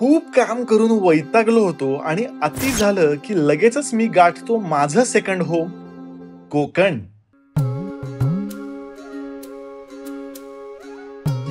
खूप काम करून वैतागलो होतो आणि अति झालं की लगेचच मी गाठतो माझं सेकंड होम कोकण.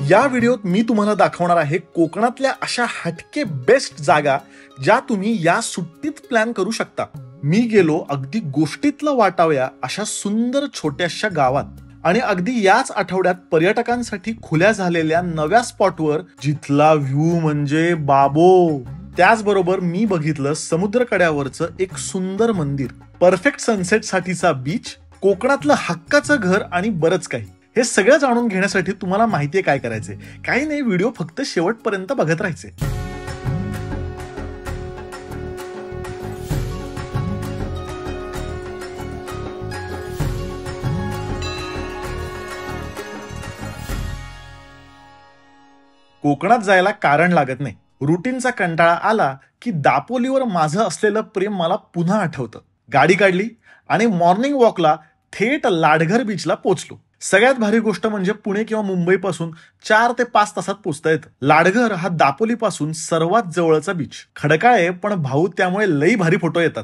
या व्हिडिओत मी तुम्हाला दाखवणार आहे कोकणातल्या अशा हटके बेस्ट जागा ज्या तुम्ही या सुट्टीत प्लॅन करू शकता. मी गेलो अगदी गोष्टीतला वाटाव्या अशा सुंदर छोट्याशा गावात आणि अगदी याच आठवड्यात पर्यटकांसाठी खुल्या झालेल्या नव्या स्पॉटवर जिथला व्ह्यू म्हणजे बाबो. त्याचबरोबर मी बघितलं समुद्रकड्यावरचं एक सुंदर मंदिर, परफेक्ट सनसेट साठीचा बीच, कोकणातलं हक्काचं घर आणि बरंच काही. हे सगळं जाणून घेण्यासाठी तुम्हाला माहितीये काय करायचंय. काही नाही, व्हिडिओ फक्त शेवटपर्यंत बघत राहायचे. कोकणात जायला कारण लागत नाही. रुटीनचा कंटाळा आला की दापोलीवर माझं असलेलं प्रेम मला पुन्हा आठवतं. गाडी काढली आणि मॉर्निंग वॉकला थेट लाडघर बीचला पोहोचलो. सगळ्यात भारी गोष्ट म्हणजे पुणे किंवा मुंबई पासून 4 ते 5 तासात पोहोचता येतं. लाडघर हा दापोली पासून सर्वात जवळचा बीच. खडकाळ आहे पण भाऊ त्यामुळे लई भारी फोटो येतात.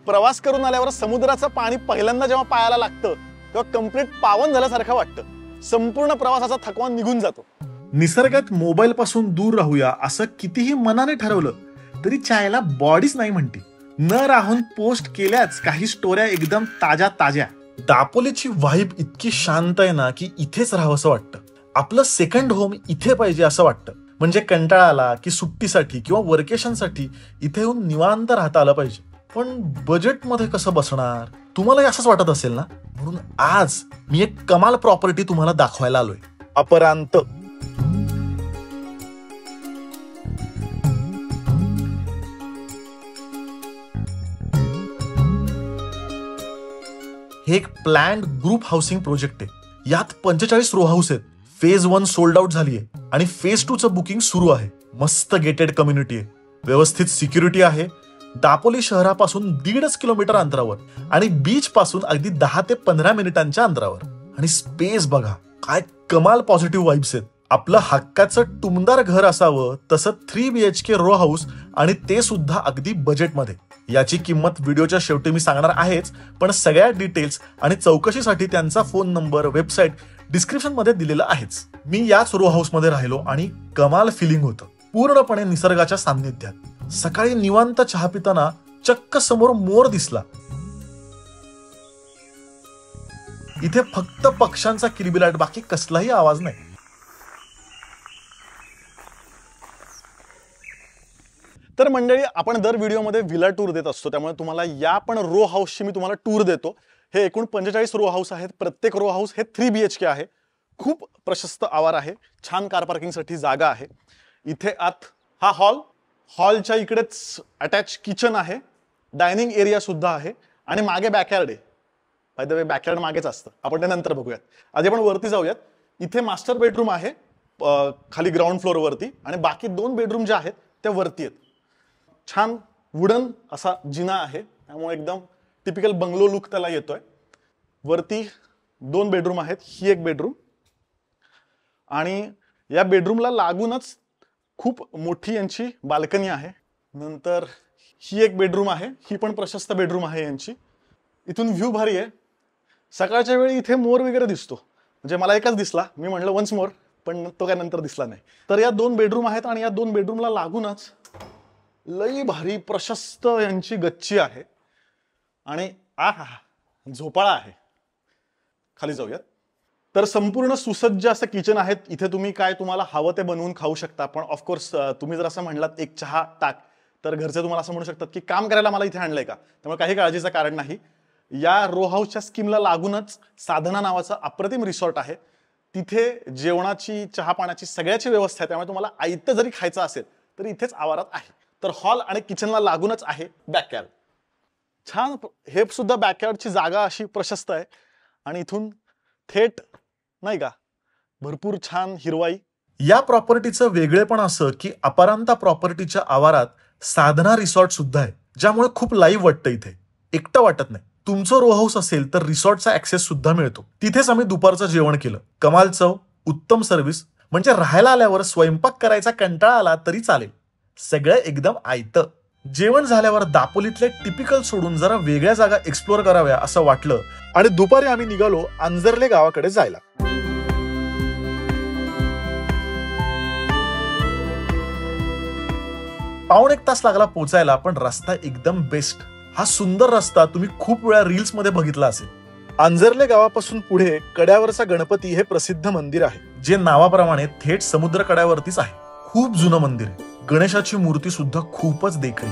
प्रवास करून आल्यावर समुद्राचं पाणी पहिल्यांदा जेव्हा पायाला लागतं तेव्हा कंप्लीट पावन झाल्यासारखं वाटतं. संपूर्ण प्रवासाचा थकवा निघून जातो. निसर्गात मोबाईल पासून दूर राहूया असं कितीही मनाने ठरवलं तरी चायला बॉडीच नाही म्हणते. न राहून पोस्ट केल्याच काही स्टोऱ्या एकदम ताज्या ताज्या. दापोलीची व्हाईब इतकी शांत आहे ना की इथेच राहावंसं वाटतं. आपलं सेकंड होम इथे पाहिजे असं वाटतं. म्हणजे कंटाळा आला की सुट्टीसाठी किंवा वर्केशनसाठी इथे येऊन निवांत राहता आलं पाहिजे. पण बजेटमध्ये कसं बसणार, तुम्हाला असंच वाटत असेल ना. म्हणून आज मी एक कमाल प्रॉपर्टी तुम्हाला दाखवायला आलोय. अपरांत. हे एक प्लॅन्ड ग्रुप हाऊसिंग प्रोजेक्ट आहे. यात 45 रो हाऊस आहेत. फेज 1 सोल्ड आउट झाली आहे आणि फेज 2 चं बुकिंग सुरू आहे. मस्त गेटेड कम्युनिटी आहे, व्यवस्थित सिक्युरिटी आहे. दापोली शहरापासून 1.5 किलोमीटर अंतरावर आणि बीच पासून अगदी 10 ते 15 मिनिटांच्या अंतरावर. आणि स्पेस बघा, काय कमाल पॉझिटिव्ह वाइब्स आहेत. आपलं हक्काचं टुमदार घर असावं तसं 3 BHK रो हाऊस आणि ते सुद्धा अगदी बजेटमध्ये. याची किंमत व्हिडिओच्या शेवटी मी सांगणार आहेच, पण सगळ्या डिटेल्स आणि चौकशीसाठी त्यांचा फोन नंबर, वेबसाईट डिस्क्रिप्शन मध्ये दिलेला आहेच. मी याच रो हाऊस मध्ये राहिलो आणि कमाल फिलिंग होतं. पूर्णपणे निसर्गाच्या सान्निध्यात. सकाळी निवांत चहा पिताना चक्क समोर मोर दिसला. इथे फक्त पक्ष्यांचा किलबिलाट, बाकी कसलाही आवाज नाही. तर मंडळी, आपण दर व्हिडिओमध्ये व्हिला टूर देत असतो, त्यामुळे तुम्हाला या पण रो हाऊसची मी तुम्हाला टूर देतो. हे एकूण 45 रो हाऊस आहेत. प्रत्येक रो हाऊस हे 3 BHK आहे. खूप प्रशस्त आवार आहे. छान कार पार्किंगसाठी जागा आहे. इथे आत हा हॉलच्या इकडेच अटॅच किचन आहे. डायनिंग एरिया सुद्धा आहे आणि मागे बॅकयार्ड आहे. बाय द वे, बॅकयार्ड मागेच असतं, आपण ते नंतर बघूयात. आधी आपण वरती जाऊयात. इथे मास्टर बेडरूम आहे खाली ग्राउंड फ्लोअर वरती, आणि बाकी 2 बेडरूम जे आहेत त्या वरती आहेत. छान वुडन असा जिना आहे, त्यामुळे एकदम टिपिकल बंगलो लुक त्याला येतोय. वरती 2 बेडरूम आहेत. ही एक बेडरूम आणि या बेडरूमला लागूनच खूप मोठी यांची बाल्कनी आहे. नंतर ही एक बेडरूम आहे. ही पण प्रशस्त बेडरूम आहे यांची. इथून व्ह्यू भारी आहे. सकाळच्या वेळी इथे मोर वगैरे दिसतो. म्हणजे मला एकच दिसला, मी म्हणलं वन्स मोर, पण तो काय नंतर दिसला नाही. तर या 2 बेडरूम आहेत आणि या 2 बेडरूमला लागूनच लई भारी प्रशस्त यांची गच्ची आहे आणि झोपाळा आहे. खाली जाऊयात. तर संपूर्ण सुसज्ज असं किचन आहे. इथे तुम्ही काय तुम्हाला हवं ते बनवून खाऊ शकता. पण ऑफकोर्स तुम्ही जर असं म्हणलात एक चहा टाक, तर घरचे तुम्हाला असं म्हणू शकतात की काम करायला मला इथे आणलंय का. त्यामुळे काही काळजीचं कारण नाही. या रो हाऊसच्या स्कीमला लागूनच साधना नावाचा अप्रतिम रिसॉर्ट आहे. तिथे जेवणाची, चहा पाण्याची सगळ्याची व्यवस्था आहे. त्यामुळे तुम्हाला आयतं जरी खायचं असेल तरी इथेच आवारात आहे. तर हॉल आणि किचनला लागूनच आहे बॅकयार्ड. छान. हे सुद्धा बॅकयार्डची जागा अशी प्रशस्त आहे आणि इथून थेट नाही का भरपूर छान हिरवाई. या प्रॉपर्टीचं वेगळेपण असं की अपरांता प्रॉपर्टीच्या आवारात साधना रिसॉर्ट सुद्धा आहे, ज्यामुळे खूप लाईव्ह वाटतं. इथे एकटं वाटत नाही. तुमचं रो हाऊस असेल तर रिसॉर्टचा ऍक्सेस सुद्धा मिळतो. तिथेच आम्ही दुपारचं जेवण केलं. कमाल चव, उत्तम सर्व्हिस, म्हणजे राहायला आल्यावर स्वयंपाक करायचा कंटाळा आला तरी चालेल. सगळं एकदम आयतं. जेवण झाल्यावर दापोलीतले टिपिकल सोडून जरा वेगळ्या जागा एक्सप्लोर कराव्या असं वाटलं आणि दुपारी आम्ही निघालो अंजर्ले गावाकडे जायला. पाऊण एक तास लागला पोचायला, पण रस्ता एकदम बेस्ट. हा सुंदर रस्ता तुम्ही खूप वेळा रील्स मध्ये बघितला असेल. अंजर्ले गावापासून पुढे कड्यावरचा गणपती हे प्रसिद्ध मंदिर आहे, जे नावाप्रमाणे थेट समुद्र कड्यावरतीच आहे. खूप जुनं मंदिर आहे. गणेशाची मूर्ती सुद्धा खूपच देखणी.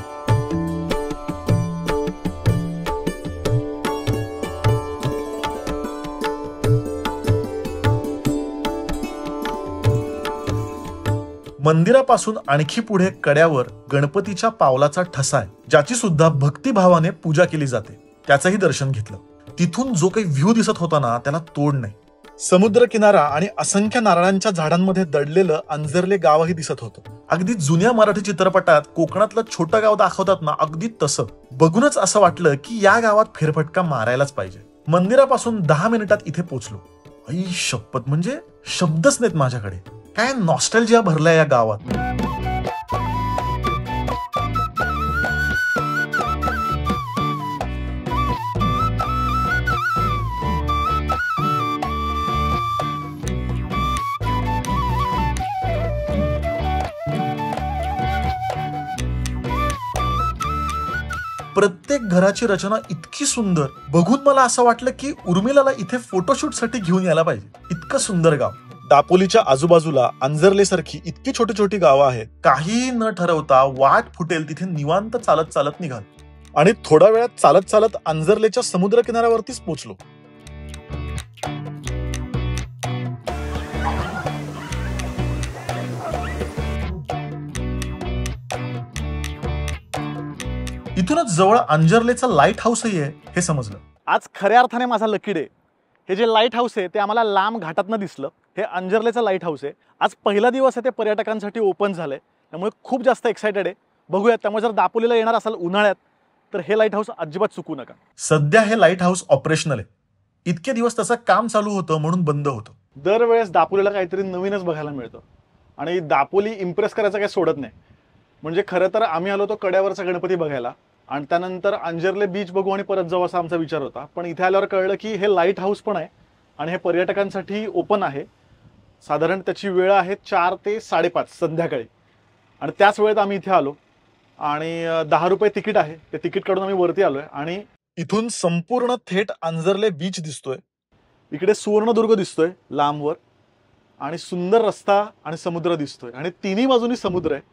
मंदिरापासून आणखी पुढे कड्यावर गणपतीच्या पावलाचा ठसा आहे, ज्याची सुद्धा भक्तिभावाने पूजा केली जाते. त्याचंही दर्शन घेतलं. तिथून जो काही व्ह्यू दिसत होता ना, त्याला तोड नाही. समुद्र किनारा आणि असंख्य नारळांच्या झाडांमध्ये दडलेलं अंजर्ले गावही दिसत होतं. अगदी जुन्या मराठी चित्रपटात कोकणातलं छोटं गाव दाखवतात ना, अगदी तसं. बघूनच असं वाटलं की या गावात फेरफटका मारायलाच पाहिजे. मंदिरापासून 10 मिनिटात इथे पोहोचलो. आई शपथ, म्हणजे शब्दच नाहीत माझ्याकडे. काय नॉस्टॅल्जिया भरलाय या गावात. प्रत्येक घराची रचना इतकी सुंदर बघून मला असं वाटलं की उर्मिलाला इथे फोटोशूट साठी घेऊन यायला पाहिजे. इतकं सुंदर गाव. दापोलीच्या आजूबाजूला अंजर्ले सारखी इतकी छोटी छोटी गावं आहेत. काही न ठरवता वाट फुटेल तिथे निवांत चालत चालत निघाल आणि थोड्या वेळात चालत चालत अंजर्लेच्या समुद्र किनाऱ्यावरतीच पोहोचलो. इथूनच जवळ अंजर्लेचा लाईट हाऊसही आहे हे समजलं. आज खऱ्या अर्थाने माझा लकी डे. हे जे लाईट हाऊस आहे ते आम्हाला लांब घाटातनं दिसलं. हे अंजर्लेचं लाईट हाऊस आहे. आज पहिला दिवस आहे ते पर्यटकांसाठी ओपन झालंय, त्यामुळे खूप जास्त एक्साइटेड आहे. बघूयात. त्यामुळे जर दापोलीला येणार असाल उन्हाळ्यात तर हे लाईट हाऊस अजिबात चुकू नका. सध्या हे लाईट हाऊस ऑपरेशनल आहे. इतके दिवस त्याचं काम चालू होतं म्हणून बंद होतं. दरवेळेस दापोलीला काहीतरी नवीनच बघायला मिळतं आणि दापोली इम्प्रेस करायचं काही सोडत नाही. म्हणजे खरं तर आम्ही आलो तो कड्यावरचा गणपती बघायला आणि त्यानंतर अंजर्ले बीच बघू आणि परत जाऊ असा आमचा विचार होता. पण इथे आल्यावर कळलं की हे लाईट हाऊस पण आहे आणि हे पर्यटकांसाठी ओपन आहे. साधारण त्याची वेळ आहे 4 ते 5:30 संध्याकाळी आणि त्याच वेळेत आम्ही इथे आलो आणि 10 रुपये तिकीट आहे. ते तिकीट काढून आम्ही वरती आलोय आणि इथून संपूर्ण थेट अंजर्ले बीच दिसतोय. इकडे सुवर्णदुर्ग दिसतोय लांबवर आणि सुंदर रस्ता आणि समुद्र दिसतोय आणि तिन्ही बाजूनी समुद्र आहे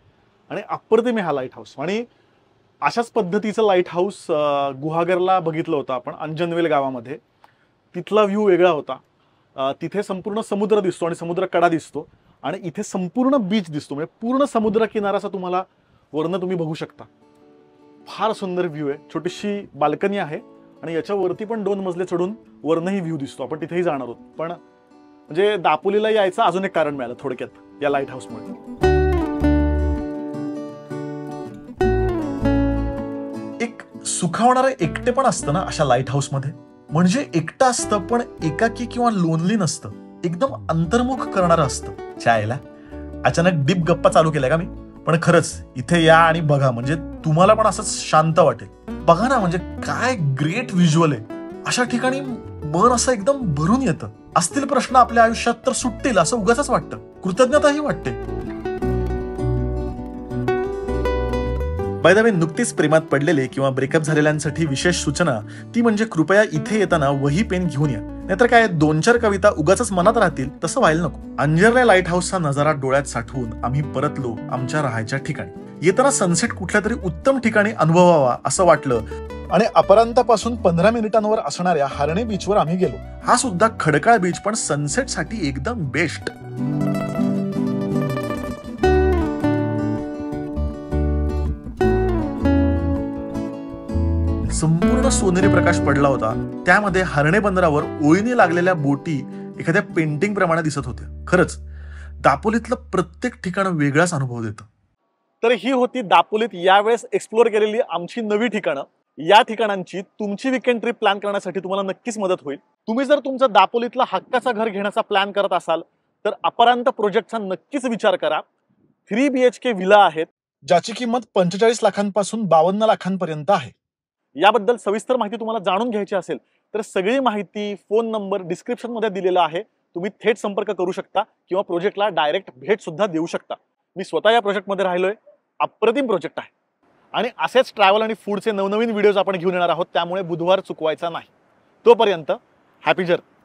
आणि अप्रतिम हा लाईट हाऊस. आणि अशाच पद्धतीचं लाईट हाऊस गुहागरला बघितलं होतं आपण अंजनवेल गावामध्ये. तिथला व्ह्यू वेगळा होता. तिथे संपूर्ण समुद्र दिसतो आणि समुद्र कडा दिसतो आणि इथे संपूर्ण बीच दिसतो. म्हणजे पूर्ण समुद्र किनाराचा तुम्हाला वरनं तुम्ही बघू शकता. फार सुंदर व्ह्यू आहे. छोटीशी बाल्कनी आहे आणि याच्यावरती पण 2 मजले चढून वरनंही व्ह्यू दिसतो. आपण तिथेही जाणार आहोत. पण म्हणजे दापोलीला यायचं अजून एक कारण मिळालं थोडक्यात या लाईट हाऊसमुळे. एक सुखावणारं एकटे पण असतं ना अशा लाईट हाऊस मध्ये. म्हणजे एकटं असतं पण एकाकी किंवा लोनली नसतं. एकदम अंतर्मुख करणारं असतं. चायला अचानक डीप गप्पा चालू केल्या का मी. पण खरंच इथे या आणि बघा, म्हणजे तुम्हाला पण असंच शांत वाटेल. बघा ना, म्हणजे काय ग्रेट व्हिज्युअल आहे. अशा ठिकाणी मन असं एकदम भरून येतं. असतील प्रश्न आपल्या आयुष्यात तर सुटतील असं उगाचच वाटतं. कृतज्ञताही वाटते. बाय द वे, नुकतीच प्रेमात पडलेले किंवा ब्रेकअप झालेल्यांसाठी विशेष सूचना ती म्हणजे कृपया इथे येताना वही पेन घेऊन या. नाहीतर काय 2-4 कविता उगाचच मनात राहतील तसं व्हायला नको. अंजर्ले लाईट हाऊसचा नजारा डोळ्यात साठवून आम्ही परतलो आमच्या राहायच्या ठिकाणी. येताना सनसेट कुठल्या तरी उत्तम ठिकाणी अनुभवावा असं वाटलं आणि अपरांतापासून 15 मिनिटांवर असणाऱ्या हरणे बीचवर आम्ही गेलो. हा सुद्धा खडकाळ बीच, पण सनसेटसाठी एकदम बेस्ट. संपूर्ण सोनेरी प्रकाश पडला होता. त्यामध्ये हरणे बंदरावर ओळीने लागलेल्या बोटी एखाद्या पेंटिंग प्रमाणे दिसत होत्या. खरंच दापोलीतलं प्रत्येक ठिकाण वेगळाच अनुभव देतं. तर ही होती दापोलीत यावेळेस एक्सप्लोर केलेली आमची नवी ठिकाणं. या ठिकाणांची तुमची वीकेंड ट्रिप प्लॅन करण्यासाठी तुम्हाला नक्कीच मदत होईल. तुम्ही जर तुमचा दापोलीतला हक्काचा घर घेण्याचा प्लॅन करत असाल तर अपरांत प्रोजेक्टचा नक्कीच विचार करा. 3 BHK विला आहेत ज्याची किंमत 45 लाखांपासून 52 लाखांपर्यंत आहे. याबद्दल सविस्तर माहिती तुम्हाला जाणून घ्यायची असेल तर सगळी माहिती, फोन नंबर डिस्क्रिप्शन मध्ये दिलेला आहे. तुम्ही थेट संपर्क करू शकता किंवा प्रोजेक्टला डायरेक्ट भेट सुद्धा देऊ शकता. मी स्वतः या प्रोजेक्टमध्ये राहिलोय. अप्रतिम प्रोजेक्ट आहे आणि असेच ट्रॅव्हल आणि फूडचे नवनवीन व्हिडिओज आपण घेऊन येणार आहोत. त्यामुळे बुधवार चुकवायचा नाही. तोपर्यंत हॅपी जर्नी.